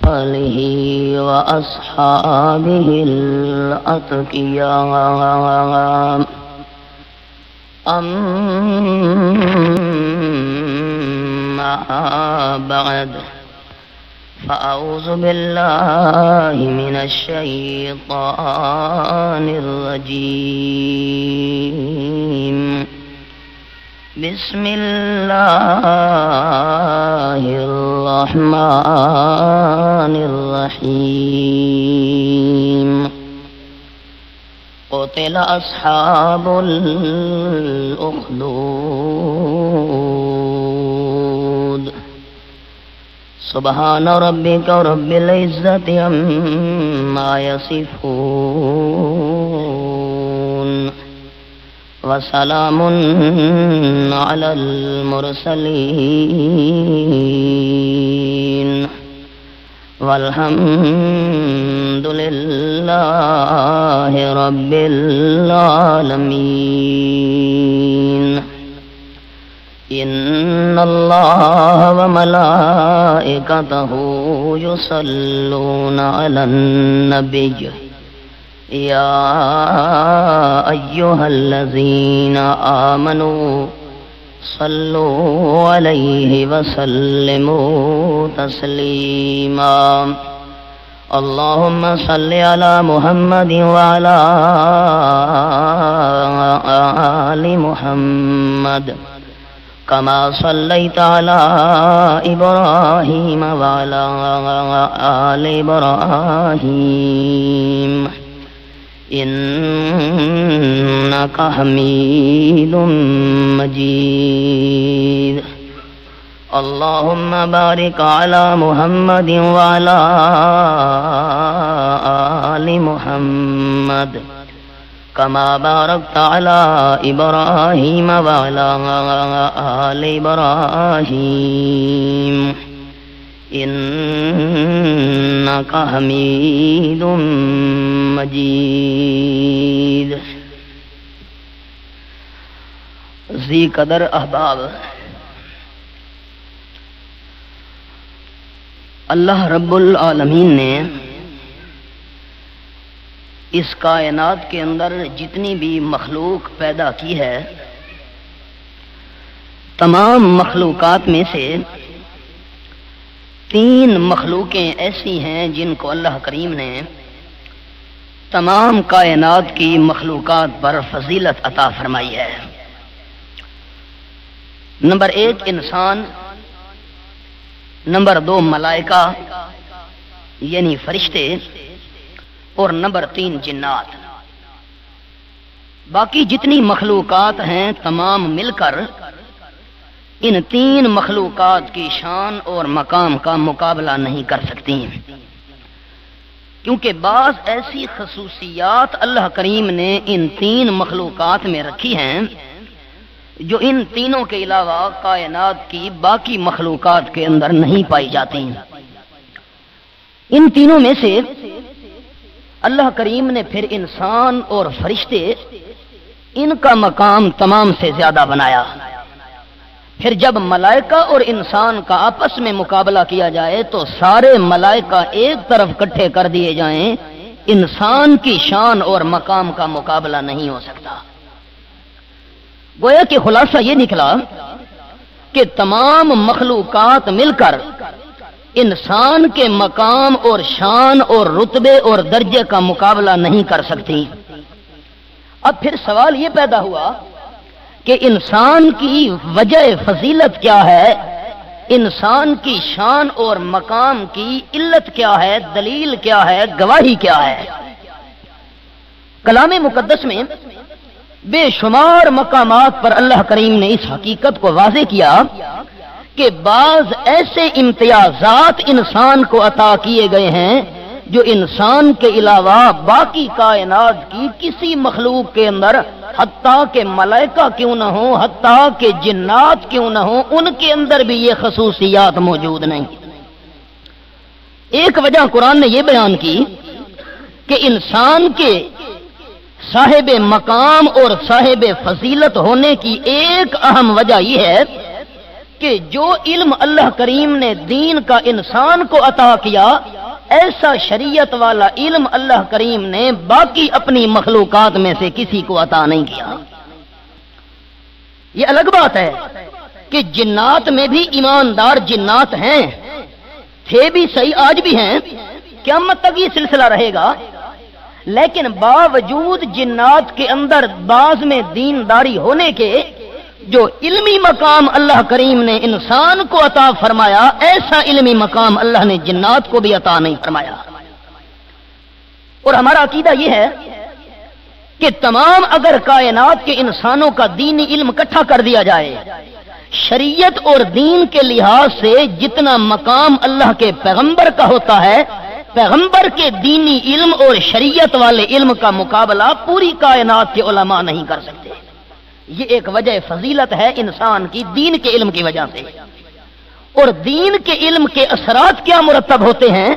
آله وأصحابه الأتقياء أما بعد فأعوذ بالله من الشيطان الرجيم بسم الله الرحمن الرحيم قتل أصحاب الأخدود سبحان ربك رب العزة عما يصفون وسلام على المرسلين والحمد لله رب العالمين إن الله وملائكته يصلون على النبي يا أيها الذين آمنوا صلوا عليه وسلموا تسليما اللهم صل على محمد وعلى آل محمد كما صليت على إبراهيم وعلى آل إبراهيم إنك حميد مجيد اللهم بارك على محمد وعلى آل محمد كما باركت على إبراهيم وعلى آل إبراهيم إنك حميد مجيد ذی قدر احباب، اللہ رب العالمین نے اس کائنات کے اندر جتنی بھی مخلوق پیدا کی ہے، تمام مخلوقات میں سے 3 مخلوقیں ایسی ہیں جن کو اللہ کریم نے تمام کائنات کی مخلوقات پر فضیلت عطا فرمائی ہے۔ نمبر 1 انسان، نمبر 2 ملائکہ یعنی فرشتے، اور نمبر 3 جنات۔ باقی جتنی مخلوقات ہیں تمام مل کر ان 3 مخلوقات کی شان اور مقام کا مقابلہ نہیں کر سکتی، کیونکہ بعض ایسی خصوصیات اللہ کریم نے ان 3 مخلوقات میں رکھی ہیں جو ان تینوں کے علاوہ کائنات کی باقی مخلوقات کے اندر نہیں پائی جاتی۔ ان تینوں میں سے اللہ کریم نے پھر انسان اور فرشتے، ان کا مقام تمام سے زیادہ بنایا۔ پھر جب ملائکہ اور انسان کا آپس میں مقابلہ کیا جائے تو سارے ملائکہ ایک طرف اکٹھے کر دیے جائیں، انسان کی شان اور مقام کا مقابلہ نہیں ہو سکتا۔ گویا کہ خلاصہ یہ نکلا کہ تمام مخلوقات مل کر انسان کے مقام اور شان اور رتبے اور درجے کا مقابلہ نہیں کر سکتی۔ اب پھر سوال یہ پیدا ہوا کہ انسان کی وجہ فضیلت کیا ہے، انسان کی شان اور مقام کی علت کیا ہے، دلیل کیا ہے، گواہی کیا ہے؟ کلام مقدس میں بے شمار مقامات پر اللہ کریم نے اس حقیقت کو واضح کیا کہ بعض ایسے امتیازات انسان کو عطا کیے گئے ہیں جو انسان کے علاوہ باقی کائنات کی کسی مخلوق کے اندر، حتیٰ کہ ملائکہ کیوں نہ ہو، حتیٰ کہ جنات کیوں نہ ہو، ان کے اندر بھی یہ خصوصیات موجود نہیں۔ ایک وجہ قرآن نے یہ بیان کی کہ انسان کے صاحب مقام اور صاحب فضیلت ہونے کی ایک اہم وجہ یہ ہے کہ جو علم اللہ کریم نے دین کا انسان کو عطا کیا، ایسا شریعت والا علم اللہ کریم نے باقی اپنی مخلوقات میں سے کسی کو عطا نہیں کیا۔ یہ الگ بات ہے کہ جنات میں بھی ایماندار جنات ہیں، تھے بھی صحیح، آج بھی ہیں، قیامت تک یہ سلسلہ رہے گا، لیکن باوجود جنات کے اندر بعض میں دینداری ہونے کے جو علمی مقام اللہ کریم نے انسان کو عطا فرمایا، ایسا علمی مقام اللہ نے جنات کو بھی عطا نہیں فرمایا۔ اور ہمارا عقیدہ یہ ہے کہ تمام اگر کائنات کے انسانوں کا دینی علم اکٹھا کر دیا جائے، شریعت اور دین کے لحاظ سے جتنا مقام اللہ کے پیغمبر کا ہوتا ہے، پیغمبر کے دینی علم اور شریعت والے علم کا مقابلہ پوری کائنات کے علماء نہیں کر سکتے۔ یہ ایک وجہ فضیلت ہے انسان کی دین کے علم کی وجہ سے۔ اور دین کے علم کے اثرات کیا مرتب ہوتے ہیں؟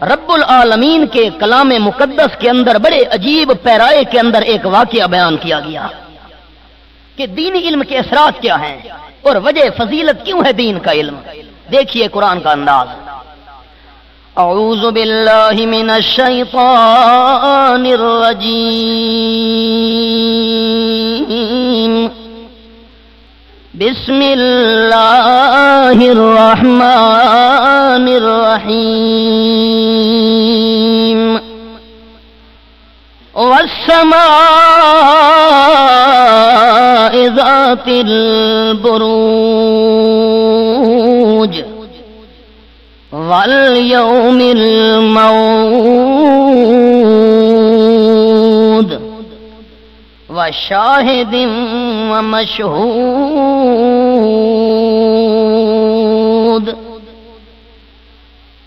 رب العالمین کے کلام مقدس کے اندر بڑے عجیب پیرائے کے اندر ایک واقعہ بیان کیا گیا کہ دینی علم کے اثرات کیا ہیں اور وجہ فضیلت کیوں ہے دین کا علم۔ دیکھیے قرآن کا انداز۔ اعوذ باللہ من الشیطان الرجیم، بسم اللہ الرحمن الرحیم، والسماء ذات البروج، والیوم الموعود، وشاہد ومشہود،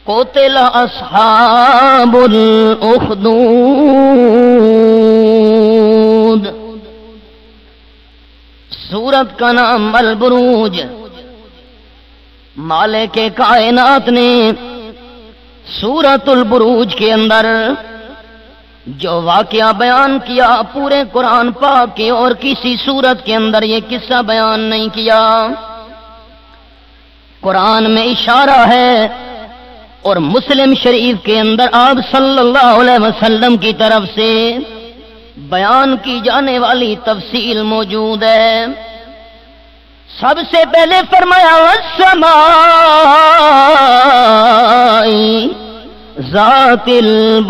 قتل اصحاب الاخدود۔ سورت کا نام البروج۔ مالک کائنات نے سورت البروج کے اندر جو واقعہ بیان کیا، پورے قرآن پاک کے اور کسی سورت کے اندر یہ قصہ بیان نہیں کیا۔ قرآن میں اشارہ ہے اور مسلم شریف کے اندر آپ صلی اللہ علیہ وسلم کی طرف سے بیان کی جانے والی تفصیل موجود ہے۔ سب سے پہلے فرمایا والسماء ذات البروج،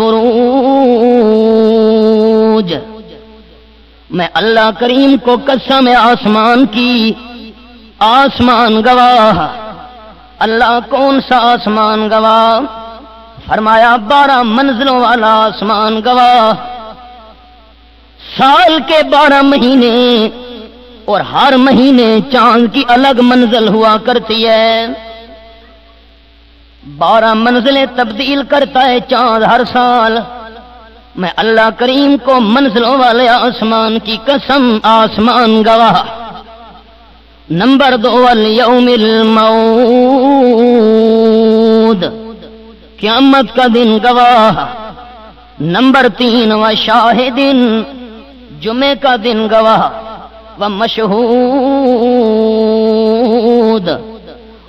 میں اللہ کریم کو قسم آسمان کی، آسمان گواہ۔ اللہ کون سا آسمان گواہ؟ فرمایا 12 منزلوں والا آسمان گواہ۔ سال کے 12 مہینے اور ہر مہینے چاند کی الگ منزل ہوا کرتی ہے۔ 12 منزلیں تبدیل کرتا ہے چاند ہر سال۔ میں اللہ کریم کو منزلوں والے آسمان کی قسم، آسمان گواہ۔ نمبر 2 والیوم الموعود، قیامت کا دن گواہ۔ نمبر 3 وشاہد، جمعے کا دن گواہ۔ ومشہود،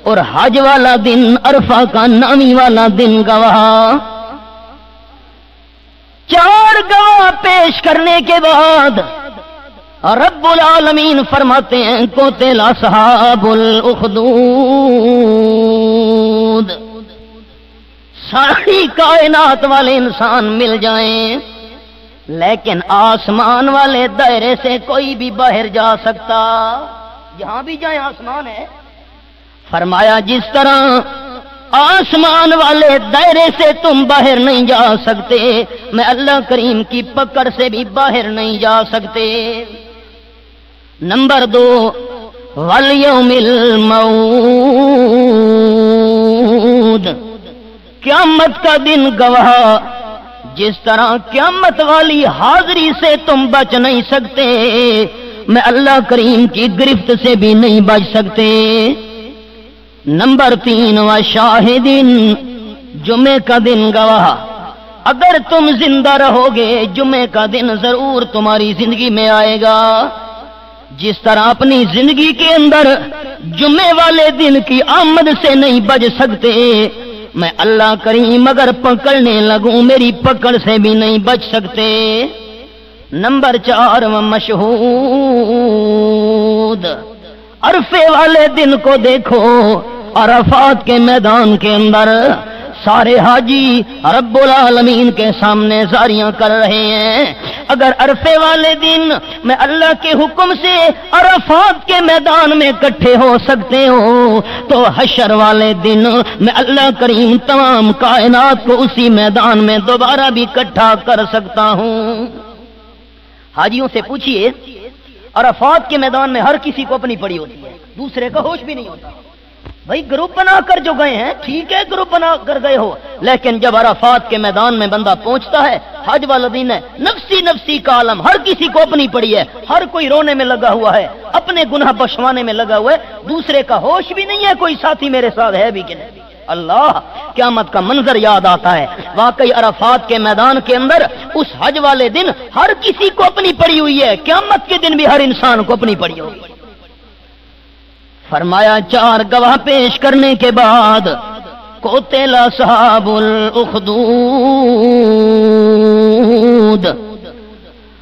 اور حج والا دن، عرفہ کا نامی والا دن گواہ۔ 4 گواہ پیش کرنے کے بعد رب العالمین فرماتے ہیں قتل اصحاب الاخدود، ساری کائنات والے انسان مل جائیں لیکن آسمان والے دائرے سے کوئی بھی باہر جا سکتا، جہاں بھی جائیں آسمان ہے۔ فرمایا جس طرح آسمان والے دائرے سے تم باہر نہیں جا سکتے، میں اللہ کریم کی پکڑ سے بھی باہر نہیں جا سکتے۔ نمبر 2 والیوم الموعود، قیامت کا دن گواہ۔ جس طرح قیامت والی حاضری سے تم بچ نہیں سکتے، میں اللہ کریم کی گرفت سے بھی نہیں بچ سکتے۔ نمبر 3 وشاہدین، جمعے کا دن گواہ۔ اگر تم زندہ رہو گے جمعے کا دن ضرور تمہاری زندگی میں آئے گا۔ جس طرح اپنی زندگی کے اندر جمعے والے دن کی آمد سے نہیں بچ سکتے، میں اللہ کریم اگر پکڑنے لگوں میری پکڑ سے بھی نہیں بچ سکتے۔ نمبر 4 مشہود، عرفے والے دن کو دیکھو، عرفات کے میدان کے اندر سارے حاجی رب العالمین کے سامنے زاریاں کر رہے ہیں۔ اگر عرفے والے دن میں اللہ کے حکم سے عرفات کے میدان میں اکٹھے ہو سکتے ہو تو حشر والے دن میں اللہ کریم تمام کائنات کو اسی میدان میں دوبارہ بھی اکٹھا کر سکتا ہوں۔ حاجیوں سے پوچھئے، عرفات کے میدان میں ہر کسی کو اپنی پڑی ہوتی ہے، دوسرے کا ہوش بھی نہیں ہوتا۔ بھائی گروپ بنا کر جو گئے ہیں ٹھیک ہے، گروپ بنا کر گئے ہو، لیکن جب عرفات کے میدان میں بندہ پہنچتا ہے، حج والا دن ہے، نفسی نفسی کا عالم، ہر کسی کو اپنی پڑی ہے، ہر کوئی رونے میں لگا ہوا ہے، اپنے گناہ بخشوانے میں لگا ہوا ہے، دوسرے کا ہوش بھی نہیں ہے کوئی ساتھی میرے ساتھ ہے بھی کہ نہیں۔ اللہ، قیامت کا منظر یاد آتا ہے۔ واقعی عرفات کے میدان کے اندر اس حج والے دن ہر کسی کو اپنی پڑی ہوئی ہے، قیامت کے دن بھی ہر انسان کو اپنی پڑی ہوگی۔ فرمایا 4 گواہ پیش کرنے کے بعد قتل اصحاب الاخدود،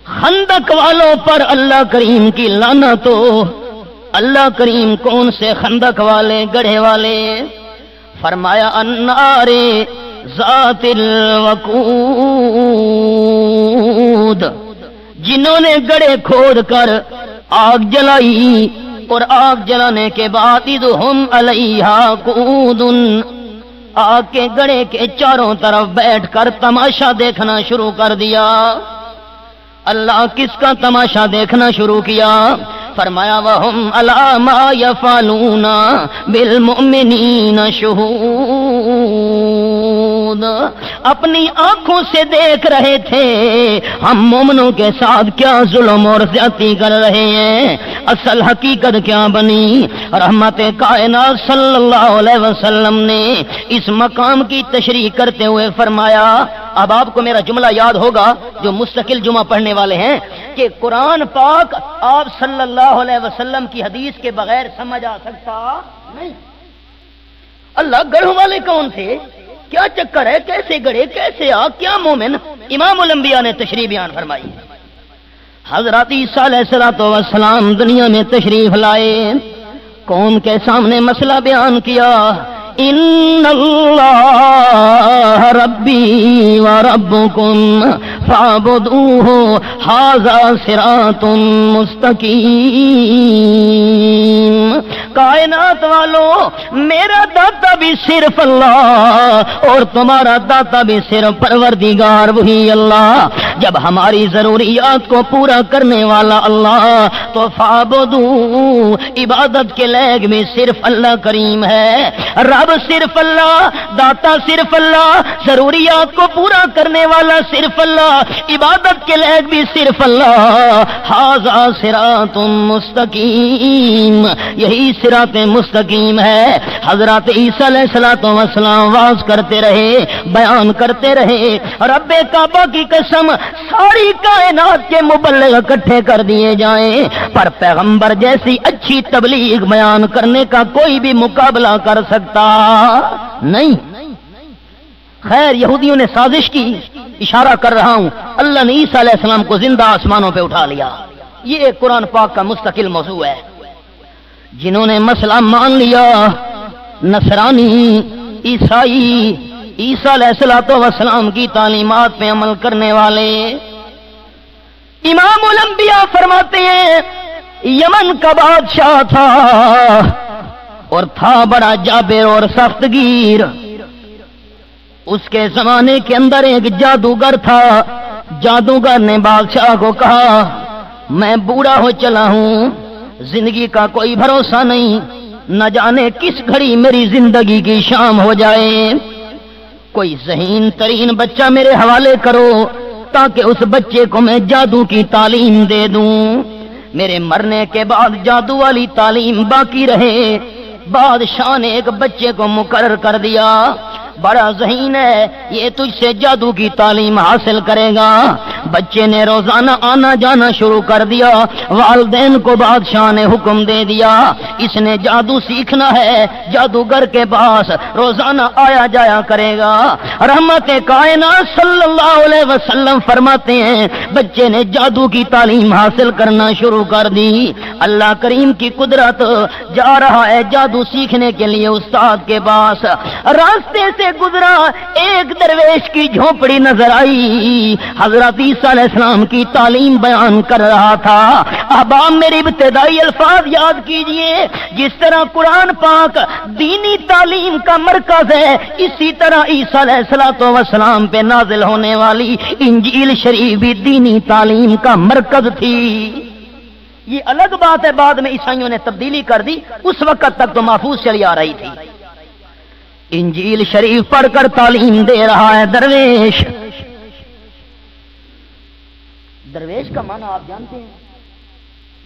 خندق والوں پر اللہ کریم کی لعنت ہو۔ اللہ کریم کون سے خندق والے، گڑھے والے؟ فرمایا النار ذات الوقود، جنہوں نے گڑھے کھود کر آگ جلائی اور آگ جلانے کے بعد اذہم علیہا قعود، آگ کے گڑھے کے چاروں طرف بیٹھ کر تماشا دیکھنا شروع کر دیا۔ اللہ کس کا تماشا دیکھنا شروع کیا؟ فرمایا وَهُمْ عَلَى مَا يَفْعَلُونَ بِالْمُؤْمِنِينَ شُهُودٌ، اپنی آنکھوں سے دیکھ رہے تھے ہم مومنوں کے ساتھ کیا ظلم اور زیادتی کر رہے ہیں۔ اصل حقیقت کیا بنی؟ رحمت کائنات صلی اللہ علیہ وسلم نے اس مقام کی تشریح کرتے ہوئے فرمایا، اب آپ کو میرا جملہ یاد ہوگا جو مستقل جمعہ پڑھنے والے ہیں، کہ قرآن پاک آپ صلی اللہ علیہ وسلم کی حدیث کے بغیر سمجھ آ سکتا نہیں۔ اللہ گڑھوں والے کون تھے؟ کیا چکر ہے؟ کیسے گڑھے، کیسے آگ، کیا مومن؟ امام الانبیاء نے تشریح بیان فرمائی۔ حضرت عیسیٰ علیہ السلام دنیا میں تشریف لائے، قوم کے سامنے مسئلہ بیان کیا، ان اللہ ربی و ربکم فاعبدوہ ھذا صراط مستقیم۔ کائنات والوں، میرا داتا بھی صرف اللہ اور تمہارا داتا بھی صرف پروردگار وہی اللہ۔ جب ہماری ضروریات کو پورا کرنے والا اللہ تو فاعبدوہ، عبادت کے لائق بھی صرف اللہ کریم ہے۔ رب صرف اللہ، داتا صرف اللہ، ضروریات کو پورا کرنے والا صرف اللہ، عبادت کے لائق بھی صرف اللہ۔ ھذا صراط مستقیم، یہی صراط مستقیم ہے۔ حضرت عیسیٰ علیہ السلام واز کرتے رہے، بیان کرتے رہے، رب کعبہ کی قسم ساری کائنات کے مبلغ اکٹھے کر دیے جائیں پر پیغمبر جیسی اچھی تبلیغ بیان کرنے کا کوئی بھی مقابلہ کر سکتا نہیں۔ خیر یہودیوں نے سازش کی، اشارہ کر رہا ہوں، اللہ نے عیسیٰ علیہ السلام کو زندہ آسمانوں پہ اٹھا لیا۔ یہ قرآن پاک کا مستقل موضوع ہے۔ جنہوں نے مسئلہ مان لیا، نصرانی، عیسائی، عیسیٰ علیہ السلام کی تعلیمات پہ عمل کرنے والے، امام الانبیاء فرماتے ہیں یمن کا بادشاہ تھا اور تھا بڑا جابر اور سخت گیر۔ اس کے زمانے کے اندر ایک جادوگر تھا۔ جادوگر نے بادشاہ کو کہا میں بوڑھا ہو چلا ہوں، زندگی کا کوئی بھروسہ نہیں، نہ جانے کس گھڑی میری زندگی کی شام ہو جائے، کوئی ذہین ترین بچہ میرے حوالے کرو تاکہ اس بچے کو میں جادو کی تعلیم دے دوں، میرے مرنے کے بعد جادو والی تعلیم باقی رہے۔ بادشاہ نے ایک بچے کو مقرر کر دیا، بڑا ذہین ہے، یہ تجھ سے جادو کی تعلیم حاصل کرے گا۔ بچے نے روزانہ آنا جانا شروع کر دیا. والدین کو بادشاہ نے حکم دے دیا اس نے جادو سیکھنا ہے, جادوگر کے پاس روزانہ آیا جایا کرے گا. رحمت کائنات صلی اللہ علیہ وسلم فرماتے ہیں بچے نے جادو کی تعلیم حاصل کرنا شروع کر دی. اللہ کریم کی قدرت, جا رہا ہے جادو سیکھنے کے لیے استاد کے پاس. راستے سے گزرا, ایک درویش کی جھونپڑی نظر آئی. حضرت عیسیٰ علیہ السلام کی تعلیم بیان کر رہا تھا. احباب میری ابتدائی الفاظ یاد کیجئے, جس طرح قرآن پاک دینی تعلیم کا مرکز ہے, اسی طرح عیسیٰ علیہ السلام پہ نازل ہونے والی انجیل شریف بھی دینی تعلیم کا مرکز تھی. یہ الگ بات ہے بعد میں عیسائیوں نے تبدیلی کر دی, اس وقت تک تو محفوظ چلی آ رہی تھی. انجیل شریف پڑھ کر تعلیم دے رہا ہے درویش. درویش کا معنی آپ جانتے ہیں؟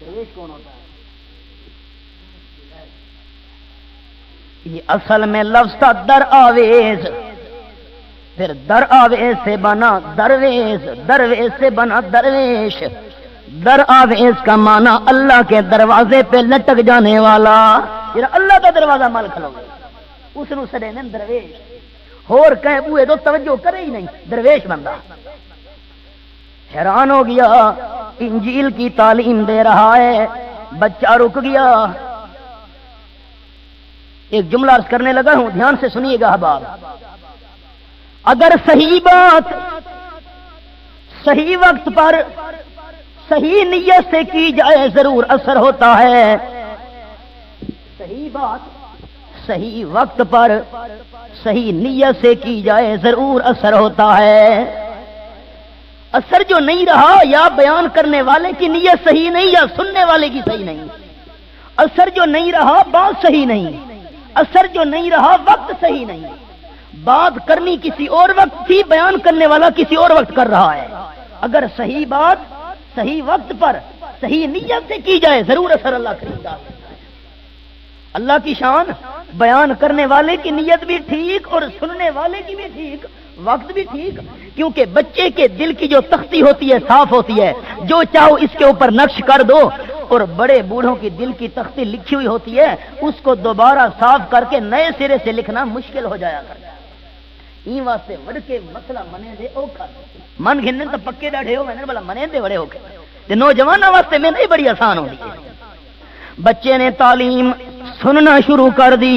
درویش کون ہوتا ہے؟ یہ اصل میں لفظ تھا در آویز, پھر در آویز سے بنا درویش, درویش سے بنا درویش. در آویز کا معنی اللہ کے دروازے پہ لٹک جانے والا, اللہ کا دروازہ مال کھلو گا اس نو سڑے نے درویش. اور کہیں بوئے تو توجہ کرے ہی نہیں, درویش بندہ. حیران ہو گیا, انجیل کی تعلیم دے رہا ہے, بچہ رک گیا. ایک جملہ عرض کرنے لگا ہوں, دھیان سے سنیے گا احباب. اگر صحیح بات صحیح وقت پر صحیح نیت سے کی جائے ضرور اثر ہوتا ہے. صحیح بات صحیح وقت پر صحیح نیت سے کی جائے ضرور اثر ہوتا ہے. اثر جو نہیں رہا یا بیان کرنے والے کی نیت صحیح نہیں یا سننے والے کی صحیح نہیں. اثر جو نہیں رہا بات صحیح نہیں, اثر جو نہیں رہا وقت صحیح نہیں. بات کرنی کسی اور وقت تھی, بیان کرنے والا کسی اور وقت کر رہا ہے. اگر صحیح بات صحیح وقت پر صحیح نیت سے کی جائے ضرور اثر اللہ کرے گا. اللہ کی شان, بیان کرنے والے کی نیت بھی ٹھیک اور سننے والے کی بھی ٹھیک, وقت بھی ٹھیک. کیونکہ بچے کے دل کی جو تختی ہوتی ہے صاف ہوتی ہے, جو چاہو اس کے اوپر نقش کر دو. اور بڑے بوڑھوں کی دل کی تختی لکھی ہوئی ہوتی ہے, اس کو دوبارہ صاف کر کے نئے سرے سے لکھنا مشکل ہو جایا کرتا ہے. این واسطے وڑ کے مسئلہ منے دے اوکھا, من گھننے تو پکے ڈاڑھے ہو, میں نے بولا منے دے وڑے اوکھے. تے نوجوانوں واسطے میں نہیں بڑی آسان ہوتی ہے. بچے نے تعلیم سننا شروع کر دی.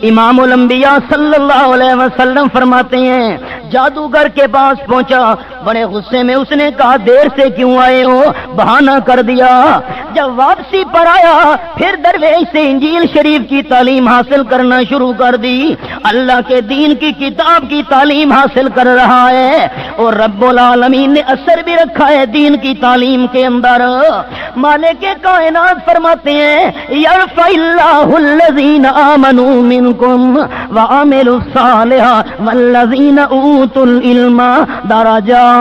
امام الانبیاء صلی اللہ علیہ وسلم فرماتے ہیں جادوگر کے پاس پہنچا, بڑے غصے میں اس نے کہا دیر سے کیوں آئے ہو, بہانہ کر دیا. جب واپسی پر آیا پھر درویش سے انجیل شریف کی تعلیم حاصل کرنا شروع کر دی. اللہ کے دین کی کتاب کی تعلیم حاصل کر رہا ہے, اور رب العالمین نے اثر بھی رکھا ہے دین کی تعلیم کے اندر. مالک کائنات فرماتے ہیں یرفع اللہ الذین آمنوا منکم وعملوا الصالحات والذین اوتوا العلم درجات.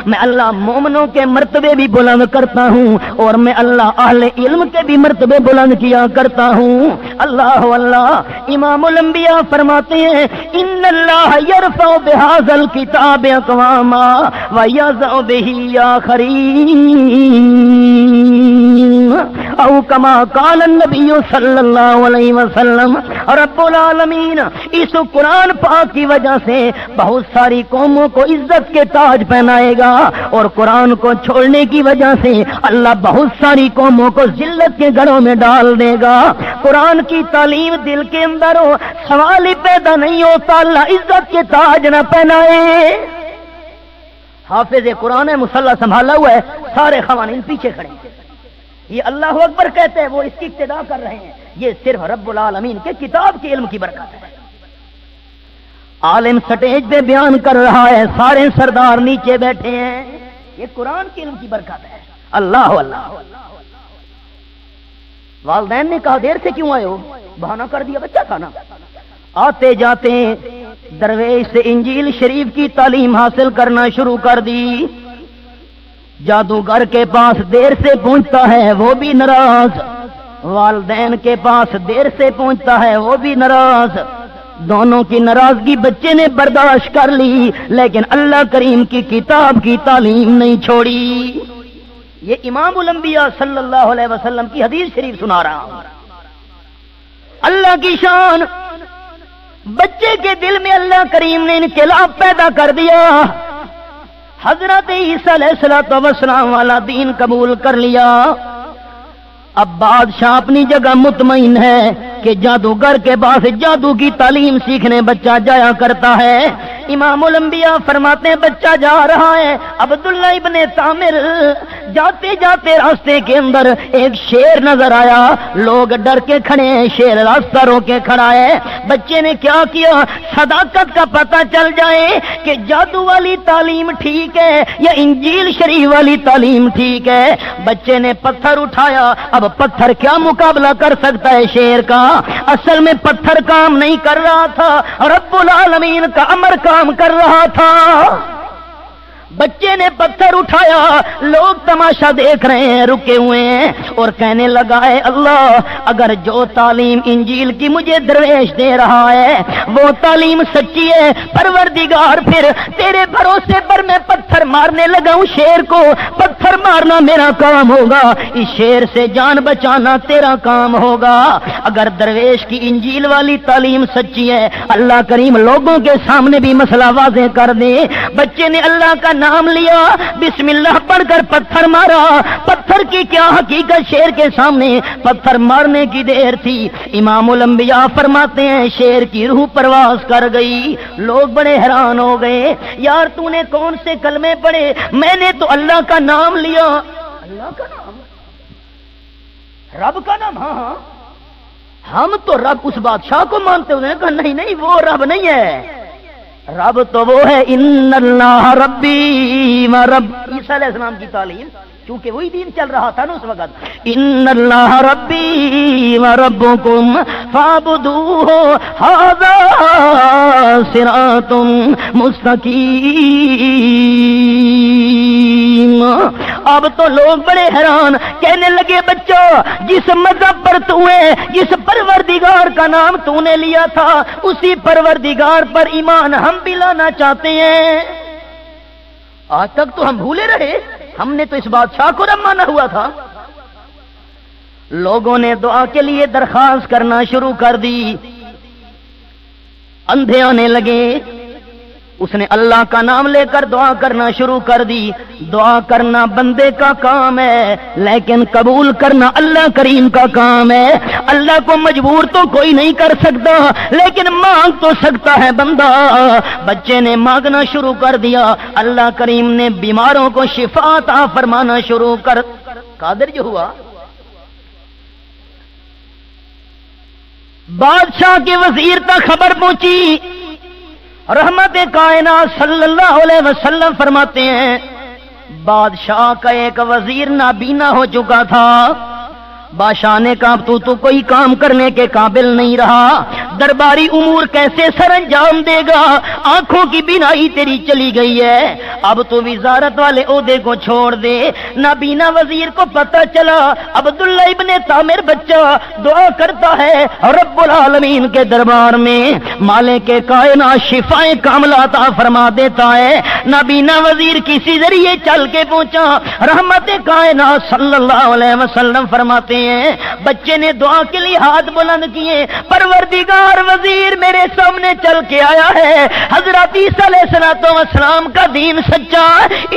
میں اللہ مومنوں کے مرتبے بھی بلند کرتا ہوں, اور میں اللہ اہل علم کے بھی مرتبے بلند کیا کرتا ہوں. اللہ اللہ. امام الانبیاء فرماتے ہیں ان اللہ یرفع بہذا الکتاب اقواما ویضع بہ آخرین, او کما قال النبی صلی اللہ علیہ وسلم. رب العالمین اس قرآن پاک کی وجہ سے بہت ساری قوموں کو عزت کے تاج پہنائے گا, اور قرآن کو چھوڑنے کی وجہ سے اللہ بہت ساری قوموں کو ذلت کے گھروں میں ڈال دے گا. قرآن کی تعلیم دل کے اندر ہو, سوال ہی پیدا نہیں ہوتا اللہ عزت کے تاج نہ پہنائے. حافظ قرآن ہے, مصلی سنبھالا ہوا ہے, سارے خوانین پیچھے کھڑے ہیں. یہ اللہ اکبر کہتے ہیں, وہ اس کی ابتدا کر رہے ہیں. یہ صرف رب العالمین کے کتاب کے علم کی برکت ہے. عالم سٹیج پہ بیان کر رہا ہے, سارے سردار نیچے بیٹھے ہیں. یہ قرآن کے علم کی برکت ہے. اللہ اللہ. والدین نے کہا دیر سے کیوں آئے ہو, بہانہ کر دیا, بچہ تھا نا. آتے جاتے درویش سے انجیل شریف کی تعلیم حاصل کرنا شروع کر دی. جادوگر کے پاس دیر سے پہنچتا ہے وہ بھی ناراض, والدین کے پاس دیر سے پہنچتا ہے وہ بھی ناراض. دونوں کی ناراضگی بچے نے برداشت کر لی، لیکن اللہ کریم کی کتاب کی تعلیم نہیں چھوڑی۔ یہ امام الانبیاء صلی اللہ علیہ وسلم کی حدیث شریف سنا رہا ہوں۔ اللہ کی شان، بچے کے دل میں اللہ کریم نے انقلاب پیدا کر دیا، حضرت عیسیٰ علیہ السلام والا دین قبول کر لیا۔ اب بادشاہ اپنی جگہ مطمئن ہے کہ جادوگر کے پاس جادو کی تعلیم سیکھنے بچہ جایا کرتا ہے۔ امام الانبیاء فرماتے ہیں بچہ جا رہا ہے، عبداللہ ابن تامر جاتے جاتے راستے کے اندر ایک شیر نظر آیا، لوگ ڈر کے کھڑے ہیں، شیر راستہ رو کے کھڑا ہے۔ بچے نے کیا کیا؟ صداقت کا پتہ چل جائے کہ جادو والی تعلیم ٹھیک ہے یا انجیل شریف والی تعلیم ٹھیک ہے، بچے نے پتھر اٹھایا۔ اب پتھر کیا مقابلہ کر سکتا ہے شیر کا؟ اصل میں پتھر کام نہیں کر رہا تھا، رب العالمین کا امر کام کر رہا تھا۔ بچے نے پتھر اٹھایا، لوگ تماشا دیکھ رہے ہیں، رکے ہوئے ہیں، اور کہنے لگا ہے اللہ اگر جو تعلیم انجیل کی مجھے درویش دے رہا ہے وہ تعلیم سچی ہے، پروردگار پھر تیرے بھروسے پر میں پتھر مارنے لگا ہوں، شیر کو پتھر مارنا میرا کام ہوگا، اس شیر سے جان بچانا تیرا کام ہوگا۔ اگر درویش کی انجیل والی تعلیم سچی ہے، اللہ کریم لوگوں کے سامنے بھی مسئلہ واضح کر دے۔ بچے نے اللہ کا نام لیا، بسم اللہ پڑھ کر پتھر مارا۔ پتھر کی کیا حقیقت، شیر کے سامنے پتھر مارنے کی دیر تھی۔ امام الانبیاء فرماتے ہیں شیر کی روح پرواز کر گئی۔ لوگ بڑے حیران ہو گئے، یار تو نے کون سے کلمے پڑھے؟ میں نے تو اللہ کا نام لیا۔ اللہ کا نام؟ رب کا نام؟ ہاں ہاں، ہم تو رب اس بادشاہ کو مانتے ہوئے کہا نہیں نہیں وہ رب نہیں ہے، رب تو وہ ہے ان اللہ ربی و رب، عیسیٰ علیہ السلام کی تعلیم، چونکہ وہی دین چل رہا تھا نا اس وقت، ان اللہ ربی و ربکم فاعبدوہ ھذا صراط مستقیم۔ اب تو لوگ بڑے حیران، کہنے لگے بچہ جس مذہب پر تو ہے، جس پروردگار کا نام تو نے لیا تھا، اسی پروردگار پر ایمان ہم بھی لانا چاہتے ہیں۔ آج تک تو ہم بھولے رہے، ہم نے تو اس بادشاہ کو رب مانا ہوا تھا۔ لوگوں نے دعا کے لیے درخواست کرنا شروع کر دی، اندھے آنے لگے، اس نے اللہ کا نام لے کر دعا کرنا شروع کر دی۔ دعا کرنا بندے کا کام ہے، لیکن قبول کرنا اللہ کریم کا کام ہے۔ اللہ کو مجبور تو کوئی نہیں کر سکتا، لیکن مانگ تو سکتا ہے بندہ۔ بچے نے مانگنا شروع کر دیا، اللہ کریم نے بیماروں کو شفا عطا فرمانا شروع کر قادر جو ہوا۔ بادشاہ کے وزیر تک خبر پہنچی، رحمت کائنات صلی اللہ علیہ وسلم فرماتے ہیں بادشاہ کا ایک وزیر نابینا ہو چکا تھا۔ بادشاہ نے کہا تو کوئی کام کرنے کے قابل نہیں رہا، درباری امور کیسے سر انجام دے گا؟ آنکھوں کی بینائی تیری چلی گئی ہے، اب تو وزارت والے عہدے کو چھوڑ دے۔ نابینا وزیر کو پتہ چلا عبداللہ ابن تامر بچہ دعا کرتا ہے رب العالمین کے دربار میں، مالک کائنات شفائیں کاملہ عطا فرما دیتا ہے۔ نابینا وزیر کسی ذریعے چل کے پہنچا، رحمت کائنات صلی اللہ علیہ وسلم فرماتے ہیں بچے نے دعا کے لیے ہاتھ بلند کیے، پروردگار وزیر میرے سامنے چل کے آیا ہے، حضرت عیسیٰ علیہ السلام کا دین سچا،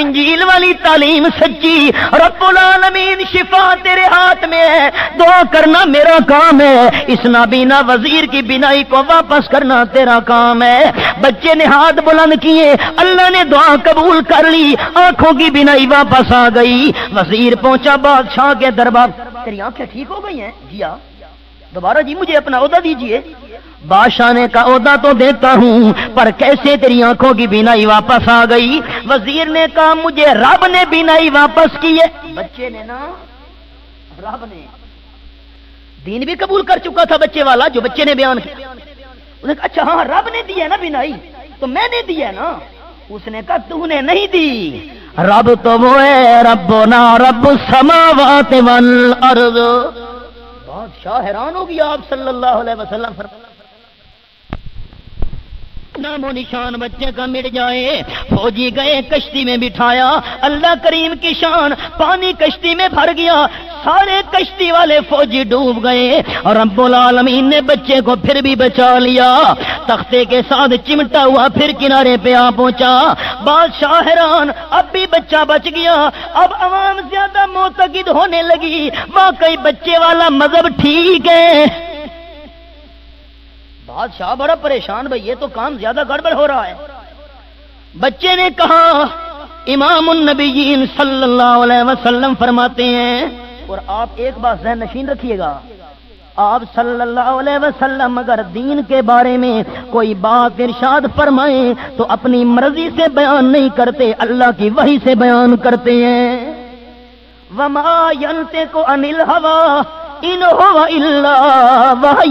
انجیل والی تعلیم سچی، رب العالمین شفا تیرے ہاتھ میں ہے، دعا کرنا میرا کام ہے، اس نابینا وزیر کی بینائی کو واپس کرنا تیرا کام ہے۔ بچے نے ہاتھ بلند کیے، اللہ نے دعا قبول کر لی، آنکھوں کی بینائی واپس آ گئی۔ وزیر پہنچا بادشاہ کے دربار، تیری آنکھیں ٹھیک ہو گئی ہیں؟ جی ہاں۔ دوبارہ جی مجھے اپنا عہدہ دیجئے۔ بادشاہ نے کہا عہدہ تو دیتا ہوں، پر کیسے تیری آنکھوں کی بینائی واپس آ گئی؟ وزیر نے کہا مجھے رب نے بینائی واپس کی ہے۔ بچے نے نا رب نے دین بھی قبول کر چکا تھا بچے والا، جو بچے نے بیان کیا۔ اس نے کہا اچھا ہاں رب نے دی ہے نا بینائی، تو میں نے دی ہے نا۔ اس نے کہا تو نے نہیں دی، رب تو وہ ہے ربنا رب السماوات والارض۔ بادشاہ حیران ہو گیا، آپ صلی اللہ علیہ وسلم نام و نشان بچے کا مٹ جائے. فوجی گئے, کشتی میں بٹھایا, اللہ کریم کی شان, پانی کشتی میں بھر گیا, سارے کشتی والے فوجی ڈوب گئے اور رب العالمین نے بچے کو پھر بھی بچا لیا. تختے کے ساتھ چمٹا ہوا پھر کنارے پہ آ پہنچا. بادشاہ حیران, اب بھی بچہ بچ گیا. اب عوام زیادہ معتقد ہونے لگی واقعی بچے والا مذہب ٹھیک ہے. بادشاہ بڑا پریشان, بھائی یہ تو کام زیادہ گڑبڑ ہو رہا ہے. بچے نے کہا, امام النبیین صلی اللہ علیہ وسلم فرماتے ہیں, اور آپ ایک بات ذہن نشین رکھیے گا, آپ صلی اللہ علیہ وسلم اگر دین کے بارے میں کوئی بات ارشاد فرمائیں تو اپنی مرضی سے بیان نہیں کرتے, اللہ کی وحی سے بیان کرتے ہیں. وما ينطق عن الهوى ان هو الا وحی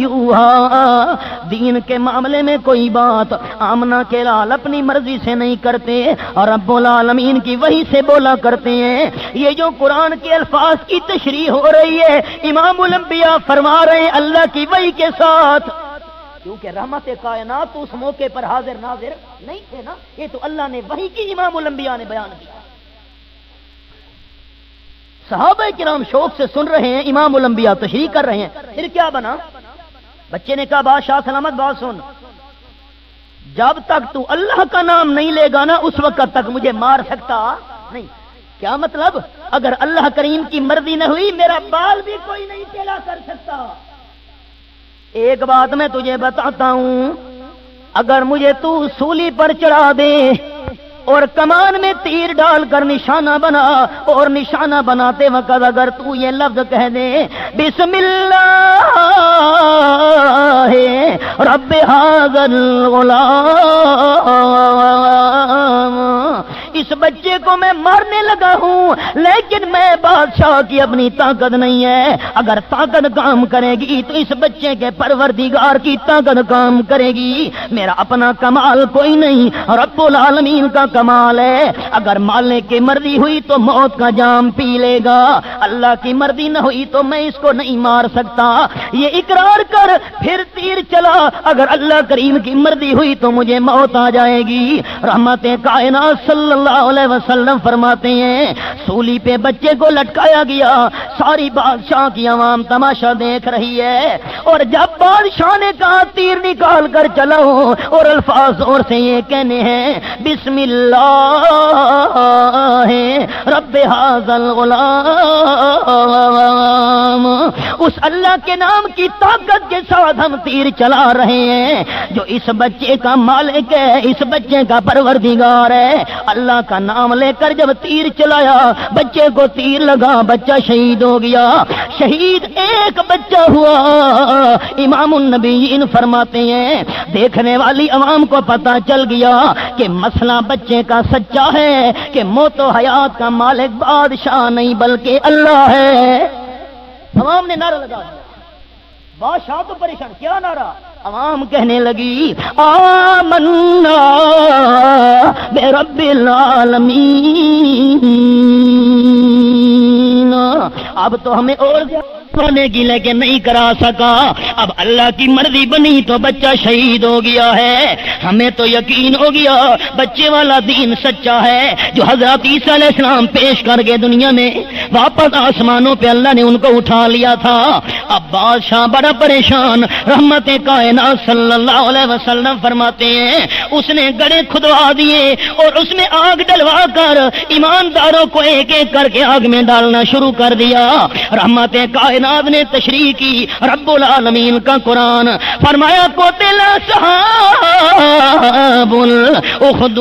یوحی. دین کے معاملے میں کوئی بات آمنہ کے لال اپنی مرضی سے نہیں کرتے اور رب العالمین کی وحی سے بولا کرتے ہیں. یہ جو قرآن کے الفاظ کی تشریح ہو رہی ہے, امام الانبیاء فرما رہے ہیں اللہ کی وحی کے ساتھ, کیونکہ رحمت کائنات تو اس موقع پر حاضر ناظر نہیں تھے نا, یہ تو اللہ نے وحی کی امام الانبیاء نے بیان کیا. صحابہ کرام شوق سے سن رہے ہیں, امام الانبیاء تشریح کر رہے ہیں. پھر کیا بنا؟ بچے نے کہا, بادشاہ سلامت بات سن, جب تک تو اللہ کا نام نہیں لے گا نا اس وقت تک مجھے مار سکتا نہیں. کیا مطلب؟ اگر اللہ کریم کی مرضی نہ ہوئی میرا بال بھی کوئی نہیں چلا کر سکتا. ایک بات میں تجھے بتاتا ہوں, اگر مجھے تو سولی پر چڑھا دے اور کمان میں تیر ڈال کر نشانہ بنا, اور نشانہ بناتے وقت اگر تو یہ لفظ کہہ دے بسم اللہ رب ھذا الغلام, اس بچے کو میں مارنے لگا ہوں, لیکن میں بادشاہ کی اپنی طاقت نہیں ہے. اگر طاقت کام کرے گی تو اس بچے کے پروردگار کی طاقت کام کرے گی. میرا اپنا کمال کوئی نہیں, رب العالمین کا کمال ہے. اگر مالک کی مرضی ہوئی تو موت کا جام پی لے گا, اللہ کی مرضی نہ ہوئی تو میں اس کو نہیں مار سکتا. یہ اقرار کر, پھر تیر چلا, اگر اللہ کریم کی مرضی ہوئی تو مجھے موت آ جائے گی. رحمت کائنات صلی اللہ علیہ وسلم فرماتے ہیں, سولی پہ بچے کو لٹکایا گیا, ساری بادشاہ کی عوام تماشا دیکھ رہی ہے. اور جب بادشاہ نے کہا تیر نکال کر چلاؤ, اور الفاظ اور سے یہ کہنے ہیں بسم اللہ رب ھذا الغلام, اس اللہ کے نام کی طاقت کے ساتھ ہم تیر چلا رہے ہیں جو اس بچے کا مالک ہے, اس بچے کا پروردگار ہے. اللہ کا نام لے کر جب تیر چلایا, بچے کو تیر لگا, بچہ شہید ہو گیا. شہید ایک بچہ ہوا. امام النبیین فرماتے ہیں دیکھنے والی عوام کو پتہ چل گیا کہ مسئلہ بچے کا سچا ہے کہ موت و حیات کا مالک بادشاہ نہیں بلکہ اللہ ہے. عوام نے نعرہ لگا دیا, بادشاہ تو پریشان. کیا نعرہ؟ عوام کہنے لگی آمنا برب العالمین. اب تو ہمیں اور کرنے کی لیکن نہیں کرا سکا. اب اللہ کی مرضی بنی تو بچہ شہید ہو گیا ہے. ہمیں تو یقین ہو گیا بچے والا دین سچا ہے جو حضرت عیسیٰ علیہ السلام پیش کر کے دنیا میں واپس آسمانوں پہ اللہ نے ان کو اٹھا لیا تھا. اب بادشاہ بڑا پریشان. رحمت کائنات صلی اللہ علیہ وسلم فرماتے ہیں اس نے گڑھے کھدوا دیے اور اس میں آگ ڈلوا کر ایمانداروں کو ایک ایک کر کے آگ میں ڈالنا شروع کر دیا. رحمت کائنات نے تشریح کی رب العالمین کا قرآن. فرمایا قتل اصحاب الاخدود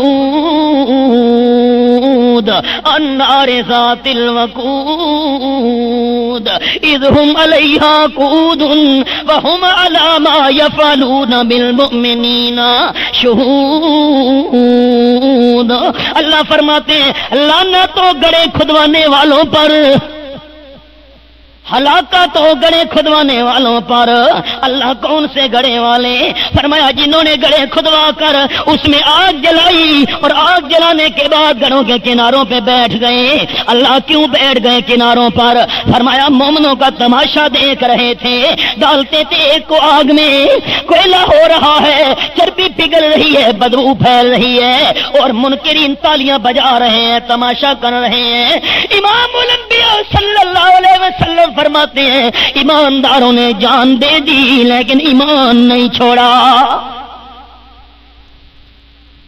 النار ذات الوقود اذ هم علیہا قعود وهم علی ما یفعلون بالمؤمنین شہود. اللہ فرماتے ہیں لعنت ہو گڑھے کھدوانے والوں پر. ہلاکت ہو گڑے کھدوانے والوں پر۔ اللہ کون سے گڑے والے؟ فرمایا جنہوں نے گڑے کھدوا کر اس میں آگ جلائی اور آگ جلانے کے بعد گڑوں کے کناروں پہ بیٹھ گئے۔ اللہ کیوں بیٹھ گئے کناروں پر؟ فرمایا مومنوں کا تماشا دیکھ رہے تھے، ڈالتے تھے ایک کو آگ میں، کوئلہ ہو رہا ہے، چربی پگھل رہی ہے، بدبو پھیل رہی ہے، اور منکرین تالیاں بجا رہے ہیں، تماشا کر رہے ہیں۔ امام الانبیاء صلی اللہ علیہ وسلم فرماتے ہیں ایمانداروں نے جان دے دی لیکن ایمان نہیں چھوڑا۔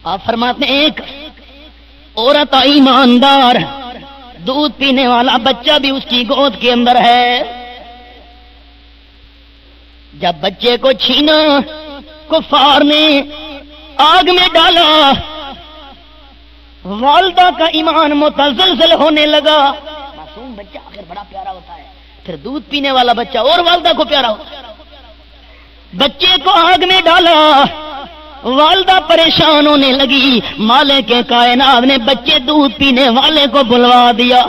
آپ فرماتے ہیں ایک عورت ایماندار، دودھ پینے والا بچہ بھی اس کی گود کے اندر ہے، جب بچے کو چھینا کفار نے آگ میں ڈالا، والدہ کا ایمان متزلزل ہونے لگا۔ معصوم بچہ آخر بڑا پیارا ہوتا ہے، پھر دودھ پینے والا بچہ اور والدہ کو پیارا ہوتا ہے۔ بچے کو آگ میں ڈالا، والدہ پریشان ہونے لگی، مالک کائنات نے بچے دودھ پینے والے کو بلوا دیا۔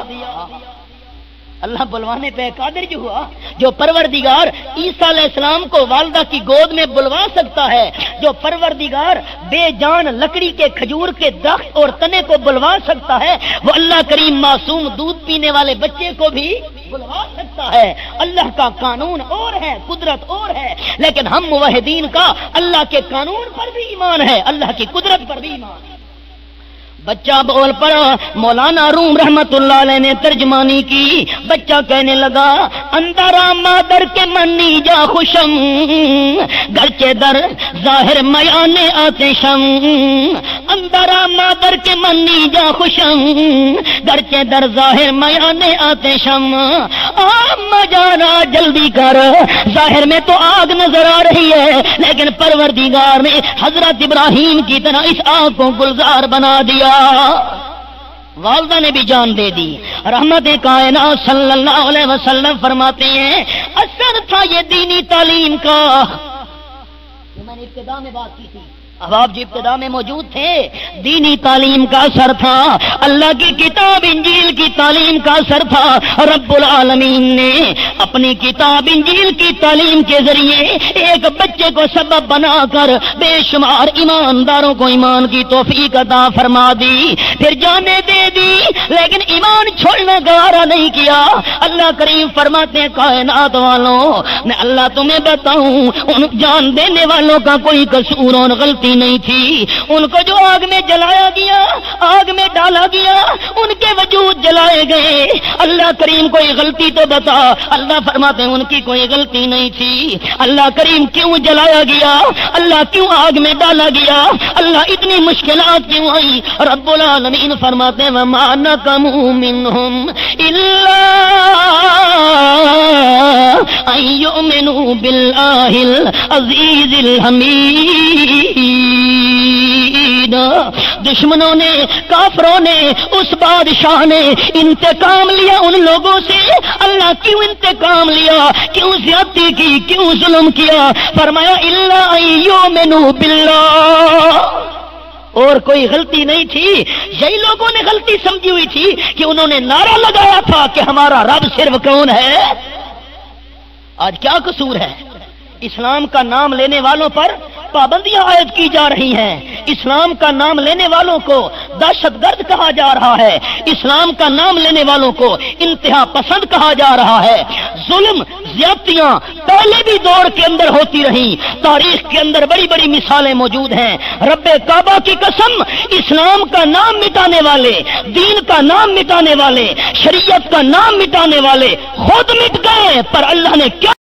اللہ بلوانے پہ قادر جو ہوا، جو پروردگار عیسیٰ علیہ السلام کو والدہ کی گود میں بلوا سکتا ہے، جو پروردگار بے جان لکڑی کے کھجور کے درخت اور تنے کو بلوا سکتا ہے، وہ اللہ کریم معصوم دودھ پینے والے بچے کو بھی بلوا سکتا ہے۔ اللہ کا قانون اور ہے، قدرت اور ہے، لیکن ہم موحدین کا اللہ کے قانون پر بھی ایمان ہے، اللہ کی قدرت پر بھی ایمان ہے۔ بچہ بول پڑا، مولانا روم رحمت اللہ علیہ نے ترجمانی کی۔ بچہ کہنے لگا اندر مادر کے منی جا خوشم، گرچہ در ظاہر میانے آتے شم، اندر مادر کے منی جا خوشم، گرچہ در ظاہر میانے آتے شم، آم جانا جلدی کر، ظاہر میں تو آگ نظر آ رہی ہے لیکن پروردگار نے حضرت ابراہیم کی طرح اس آگ کو گلزار بنا دیا۔ والدہ نے بھی جان دے دی۔ رحمت کائنات صلی اللہ علیہ وسلم فرماتے ہیں اثر تھا یہ دینی تعلیم کا، میں نے ابتدا میں بات کی تھی، اب آپ جو ابتدا میں موجود تھے، دینی تعلیم کا اثر تھا، اللہ کی کتاب انجیل کی تعلیم کا اثر تھا۔ رب العالمین نے اپنی کتاب انجیل کی تعلیم کے ذریعے ایک بچے کو سبب بنا کر بے شمار ایمانداروں کو ایمان کی توفیق عطا فرما دی، پھر جانے دے دی، لیکن ایمان چھوڑنا گوارا نہیں کیا۔ اللہ کریم فرماتے ہیں کائنات والوں میں اللہ تمہیں بتاؤں، ان جان دینے والوں کا کوئی قصور اور غلطی نہیں تھی، ان کو جو آگ میں جلایا گیا، آگ میں ڈالا گیا، ان کے وجود جلائے گئے۔ اللہ کریم کوئی غلطی تو بتا، اللہ فرماتے ہیں ان کی کوئی غلطی نہیں تھی۔ اللہ کریم کیوں جلایا گیا، اللہ کیوں آگ میں ڈالا گیا، اللہ اتنی مشکلات کیوں آئی؟ رب العالمین فرماتے ہیں وَمَا نَقَمُوا مِنْهُمْ إِلَّا أَن يُؤْمِنُوا بِاللَّهِ الْعَزِيزِ الْحَمِيدِ۔ دشمنوں نے، کافروں نے، اس بادشاہ نے انتقام لیا ان لوگوں سے۔ اللہ کیوں انتقام لیا، کیوں زیادتی کی، کیوں ظلم کیا؟ فرمایا الا ان یؤمنوا باللہ، اور کوئی غلطی نہیں تھی۔ یہی لوگوں نے غلطی سمجھی ہوئی تھی کہ انہوں نے نعرہ لگایا تھا کہ ہمارا رب صرف کون ہے۔ آج کیا قصور ہے؟ اسلام کا نام لینے والوں پر پابندیاں عائد کی جا رہی ہیں، اسلام کا نام لینے والوں کو دہشت گرد کہا جا رہا ہے، اسلام کا نام لینے والوں کو انتہا پسند کہا جا رہا ہے۔ ظلم، زیادتیاں پہلے بھی دور کے اندر ہوتی رہیں، تاریخ کے اندر بڑی بڑی مثالیں موجود ہیں۔ رب کعبہ کی قسم، اسلام کا نام مٹانے والے، دین کا نام مٹانے والے، شریعت کا نام مٹانے والے خود مٹ گئے، پر اللہ نے کیا